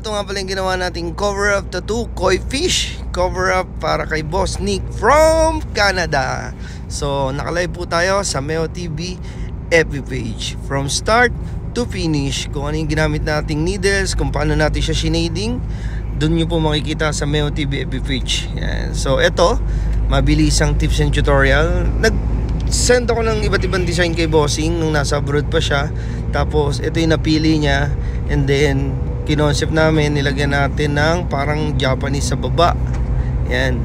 ito nga pala yung ginawa nating cover-up tattoo, Koi Fish. Cover-up para kay Boss Nick from Canada. So, nakalive po tayo sa Meo TV FB page. From start to finish, kung ano yung ginamit nating needles, kung paano natin siya shading, doon nyo po makikita sa Meo TV FB page. Yan. So, ito, mabilisang tips and tutorial. Nag-send ako ng iba't ibang design kay Bossing nung nasa abroad pa siya. Tapos, ito yung napili niya. And then, kinoncept namin, nilagyan natin ng parang Japanese sa baba. Yan.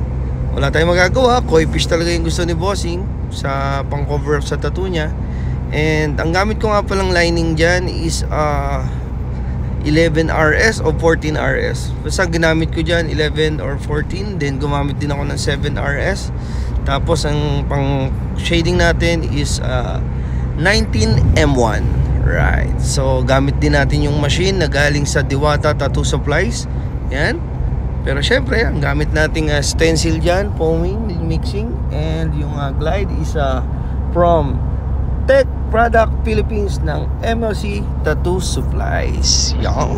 Wala tayong magagawa. Koi fish talaga yung gusto ni Bossing sa pang cover up sa tattoo niya. And ang gamit ko nga palang lining dyan is 11RS o 14RS. Basta ginamit ko dyan 11 or 14. Then gumamit din ako ng 7RS. Tapos ang pang shading natin is 19M1. Right. So gamit din natin yung machine na galing sa Diwata Tattoo Supplies. Yan. Pero syempre, ang gamit nating stencil dyan, foaming, mixing. And yung glide is from Tech Product Philippines ng MLC Tattoo Supplies. Yan.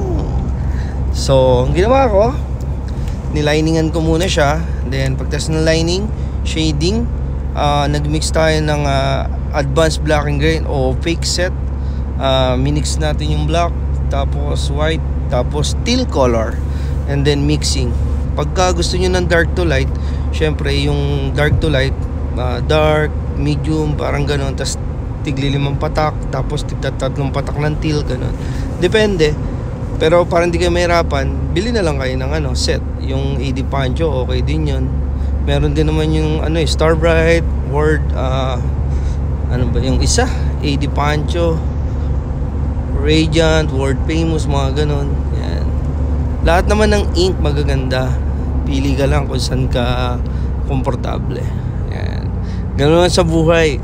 So ang ginawa ko, niliningan ko muna siya. Then pagtas ng lining, shading, nagmix tayo ng advanced black and green o fake set. Minix natin yung black, tapos white, tapos teal color, and then mixing. Pagka gusto nyo ng dark to light, syempre yung dark to light, dark, medium, parang ganon, tapos tigli 5 patak, tapos tigtatlong patak ng teal, ganon, depende. Pero parang di kayo mahirapan, bili na lang kayo ng set. Yung AD Pancho, okay din yun. Meron din naman yung Star Bright, Word, ano ba yung isa, AD Pancho, Radiant, World Famous, mga ganon. Yan. Lahat naman ng ink magaganda. Pili ka lang kung saan ka komportable. Yan. Ganon sa buhay.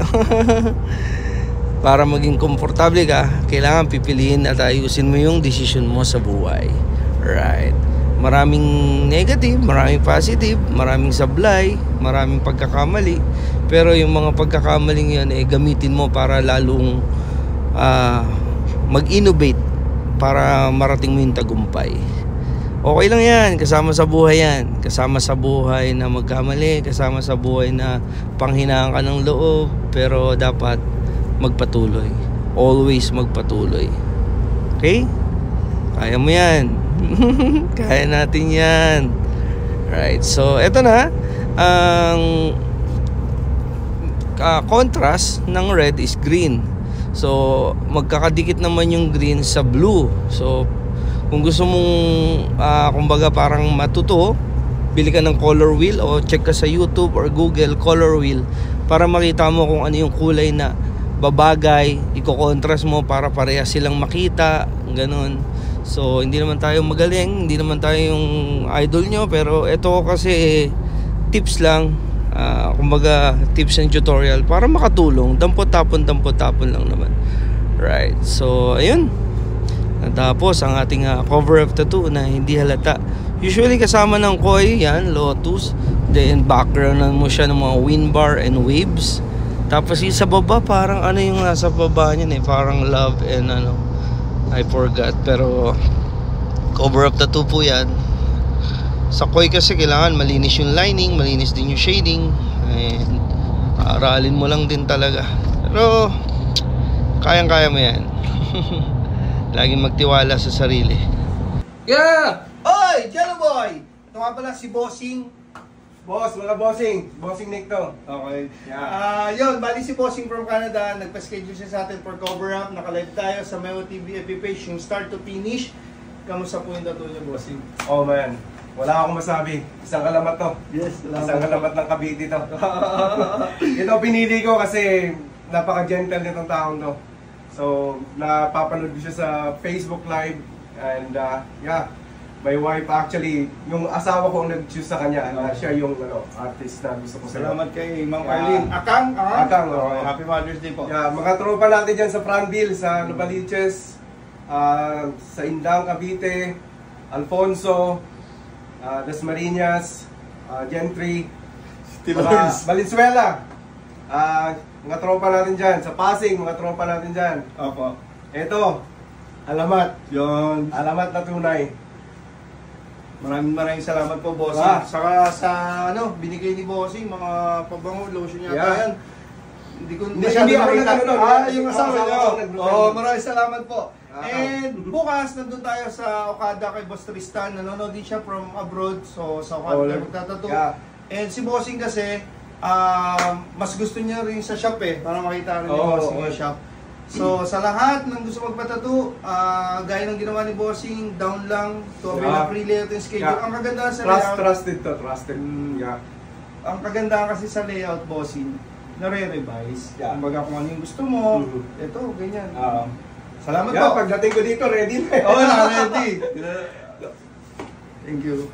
Para maging komportable ka, kailangan pipiliin at ayusin mo yung decision mo sa buhay. Right. Maraming negative, maraming positive, maraming sablay, maraming pagkakamali. Pero yung mga pagkakamaling yun, gamitin mo para lalong mag-innovate para marating mo yung tagumpay. Okay lang yan, kasama sa buhay yan. Kasama sa buhay na magkamali, kasama sa buhay na panghinaan ka ng loob, pero dapat magpatuloy. Always magpatuloy. Okay? Kaya mo yan. Kaya natin yan. Right, so eto na. Ang contrast ng red is green. So magkakadikit naman yung green sa blue. So kung gusto mong kumbaga parang matuto, bili ka ng color wheel o check ka sa YouTube or Google color wheel para makita mo kung ano yung kulay na babagay, iko-contrast mo para pareha silang makita, ganun. So hindi naman tayo magaling, hindi naman tayo yung idol nyo, pero ito kasi tips lang. Kumbaga tips and tutorial para makatulong. Dampot-tapon lang naman. Right, so ayun. Tapos ang ating cover up tattoo na hindi halata, usually kasama ng koi, yan, lotus. Then background mo siya ng mga wind bar and waves. Tapos yung sa baba, parang yung nasa baba niyan parang love and I forgot, pero cover up tattoo po yan. Sa koi kasi kailangan malinis yung lining, malinis din yung shading, and aralin mo lang din talaga. Pero kayang-kaya mo yan. Laging magtiwala sa sarili. Yeah! Oy! Jello boy! Ito nga pala si Bossing. Boss, mga bossing. Bossing Nick to. Okay. Yeah. Yun, bali si Bossing from Canada. Nagpa-schedule siya sa atin for cover up. Naka-live tayo sa Meo TV FB page, yung start to finish. Kamusta po yung tattoo niyo, Bossing? Oh man, wala akong masabi. Isang kalamat to. Yes, Isang kalamat ng Cavite to. Ito pinili ko kasi napaka-gentle nitong taong to. So, napapanood ko siya sa Facebook Live. And yeah, my wife actually, yung asawa ko ang nag-choose sa kanya. Siya yung artist na gusto ko sa. Salamat kay Ma'am Arlene. Akang, okay. Happy Mother's Day po. Yeah, mga tropa natin dyan sa Franville, sa Novaliches, sa Indang, Cavite, Alfonso, Dasmariñas, Gentry, Valenzuela. Mga tropa natin dyan. Sa Pasig, mga tropa natin dyan. Opo. Ito, alamat. Yun. Alamat na tunay. Maraming salamat po, Bossing. Ah. Saka sa binigay ni Bossing, mga pabango, lotion yata Yeah. yan. Hindi Hindi ako nag-ano. yung asawa Asawa niyo. ko nag-blue Oo, pen. maraming salamat po. Ah. And bukas, nandun tayo sa Okada kay Boss Tristan. Nanonood din siya from abroad. So, sa Okada tayo magtatato. Yeah. And si Bossing kasi, mas gusto niya rin sa shop para makita rin ni Oo, Bossing oo. yung shop. So, sa lahat ng gusto magpatato, gaya ng ginawa ni Bossing, down lang, to avail Yeah. na free layout and schedule. Yeah. Ang kagandahan sa layout, Trusted to, trusted. Yeah. ang kagandahan kasi sa layout, Bossing, nare-revise. Yeah. Kumbaga kung ano yung gusto mo, Mhm. ito, ganyan. Oo. Salamat Yeah, po. pagdating ko dito, ready na. Oo, naka-ready. Thank you.